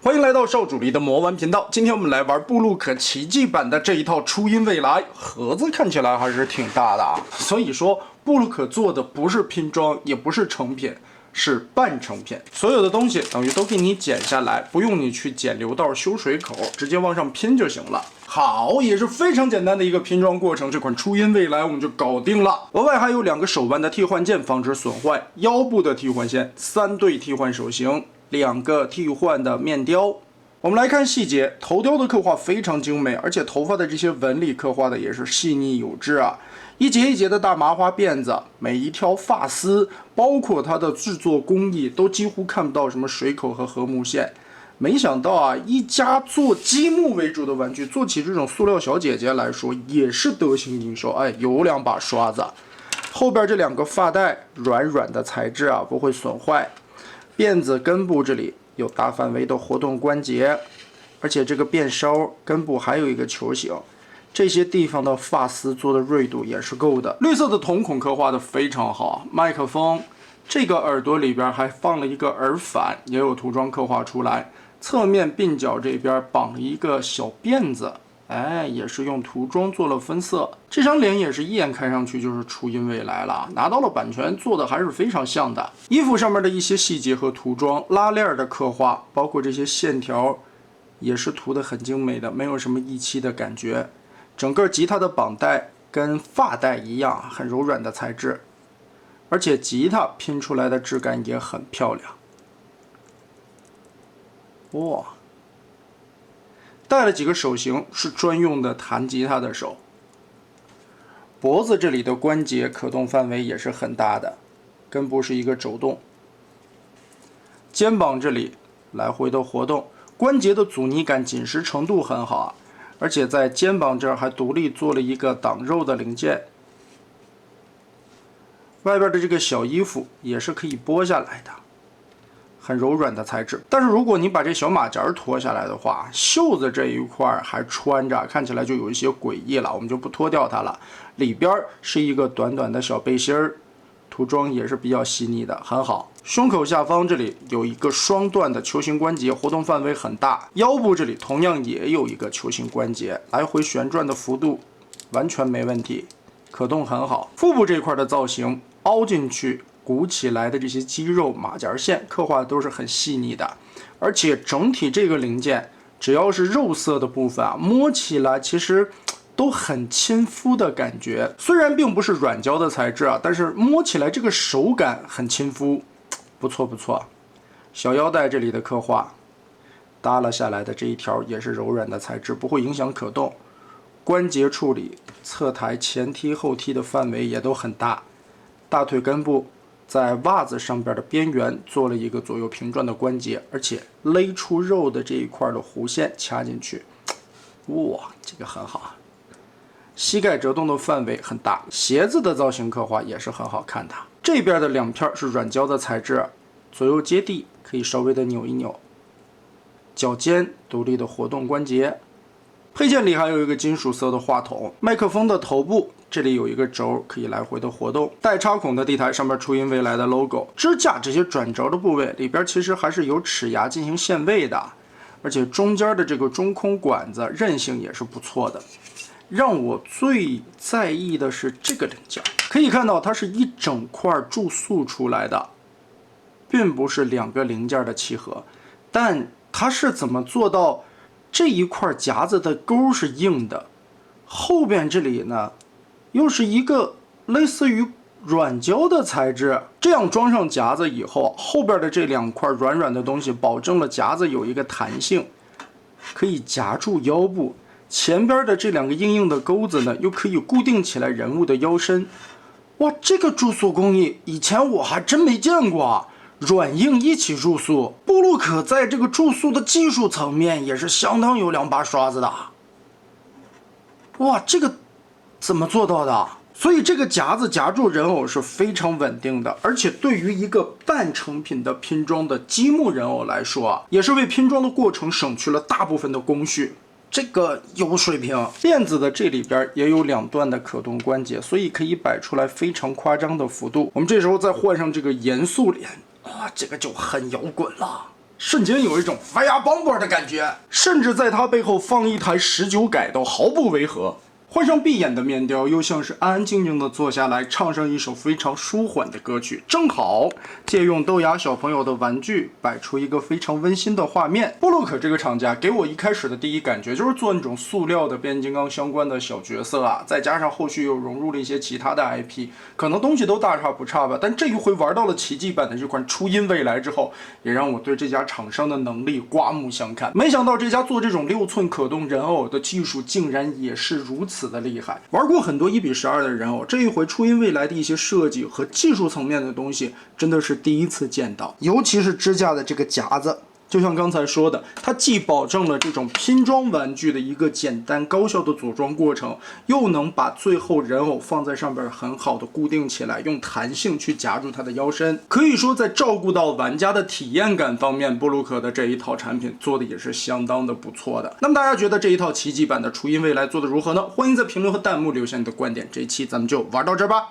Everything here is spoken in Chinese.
欢迎来到少主力的魔玩频道。今天我们来玩布鲁克奇迹版的这一套初音未来，盒子看起来还是挺大的啊。所以说，布鲁克做的不是拼装，也不是成品，是半成品。所有的东西等于都给你剪下来，不用你去剪流道、修水口，直接往上拼就行了。好，也是非常简单的一个拼装过程。这款初音未来我们就搞定了。额外还有2个手腕的替换件，防止损坏；腰部的替换线，3对替换手型。2个替换的面雕，我们来看细节。头雕的刻画非常精美，而且头发的这些纹理刻画的也是细腻有致啊。一节一节的大麻花辫子，每一条发丝，包括它的制作工艺，都几乎看不到什么水口和和睦线。没想到啊，一家做积木为主的玩具，做起这种塑料小姐姐来说，也是得心应手。哎，有2把刷子，后边这2个发带软软的材质啊，不会损坏。辫子根部这里有大范围的活动关节，而且这个辫梢根部还有一个球形，这些地方的发丝做的锐度也是够的。绿色的瞳孔刻画的非常好，麦克风这个耳朵里边还放了一个耳返，也有涂装刻画出来。侧面鬓角这边绑了一个小辫子，哎，也是用涂装做了分色。这张脸也是一眼看上去就是初音未来了，拿到了版权，做的还是非常像的。衣服上面的一些细节和涂装，拉链的刻画，包括这些线条，也是涂的很精美的，没有什么溢漆的感觉。整个吉他的绑带跟发带一样，很柔软的材质，而且吉他拼出来的质感也很漂亮。哇！带了几个手型，是专用的弹吉他的手。脖子这里的关节可动范围也是很大的，根部是一个肘动。肩膀这里来回的活动，关节的阻尼感、紧实程度很好啊，而且在肩膀这儿还独立做了一个挡肉的零件。外边的这个小衣服也是可以剥下来的。很柔软的材质，但是如果你把这小马甲脱下来的话，袖子这一块还穿着，看起来就有一些诡异了，我们就不脱掉它了。里边是一个短短的小背心儿，涂装也是比较细腻的，很好。胸口下方这里有一个双段的球形关节，活动范围很大。腰部这里同样也有一个球形关节，来回旋转的幅度完全没问题，可动很好。腹部这块的造型凹进去鼓起来的这些肌肉马甲线刻画都是很细腻的，而且整体这个零件只要是肉色的部分啊，摸起来其实都很亲肤的感觉。虽然并不是软胶的材质啊，但是摸起来这个手感很亲肤，不错不错。小腰带这里的刻画，耷拉下来的这一条也是柔软的材质，不会影响可动。关节处理、侧抬、前踢、后踢的范围也都很大。大腿根部在袜子上边的边缘做了一个左右平转的关节，而且勒出肉的这一块的弧线掐进去，哇，这个很好啊。膝盖折动的范围很大，鞋子的造型刻画也是很好看的。这边的2片是软胶的材质，左右接地可以稍微的扭一扭。脚尖独立的活动关节。配件里还有一个金属色的话筒，麦克风的头部这里有一个轴可以来回的活动，带插孔的地台上面初音未来的 logo， 支架这些转轴的部位里边其实还是有齿牙进行限位的，而且中间的这个中空管子韧性也是不错的。让我最在意的是这个零件，可以看到它是一整块注塑出来的，并不是2个零件的契合，但它是怎么做到这一块夹子的钩是硬的，后边这里呢又是一个类似于软胶的材质，这样装上夹子以后，后边的这2块软软的东西保证了夹子有一个弹性，可以夹住腰部。前边的这2个硬硬的钩子呢，又可以固定起来人物的腰身。哇，这个注塑工艺以前我还真没见过啊！软硬一起注塑，布鲁克在这个注塑的技术层面也是相当有2把刷子的。哇，这个怎么做到的？所以这个夹子夹住人偶是非常稳定的，而且对于一个半成品的拼装的积木人偶来说啊，也是为拼装的过程省去了大部分的工序。这个有水平。辫子的这里边也有2段的可动关节，所以可以摆出来非常夸张的幅度。我们这时候再换上这个严肃脸，啊，这个就很摇滚了。瞬间有一种 fire bomber 的感觉，甚至在它背后放一台19改都毫不违和。换上闭眼的面雕，又像是安安静静的坐下来唱上一首非常舒缓的歌曲，正好借用豆芽小朋友的玩具，摆出一个非常温馨的画面。布洛克这个厂家给我一开始的第一感觉就是做那种塑料的变形金刚相关的小角色啊，再加上后续又融入了一些其他的 IP， 可能东西都大差不差吧。但这一回玩到了奇迹版的这款初音未来之后，也让我对这家厂商的能力刮目相看。没想到这家做这种6寸可动人偶的技术竟然也是如此的厉害。玩过很多1:12的人偶，这一回初音未来的一些设计和技术层面的东西真的是第一次见到，尤其是支架的这个夹子。就像刚才说的，它既保证了这种拼装玩具的一个简单高效的组装过程，又能把最后人偶放在上边很好的固定起来，用弹性去夹住它的腰身。可以说在照顾到玩家的体验感方面，布鲁克的这一套产品做的也是相当的不错的。那么大家觉得这一套奇迹版的初音未来做的如何呢？欢迎在评论和弹幕留下你的观点。这一期咱们就玩到这儿吧。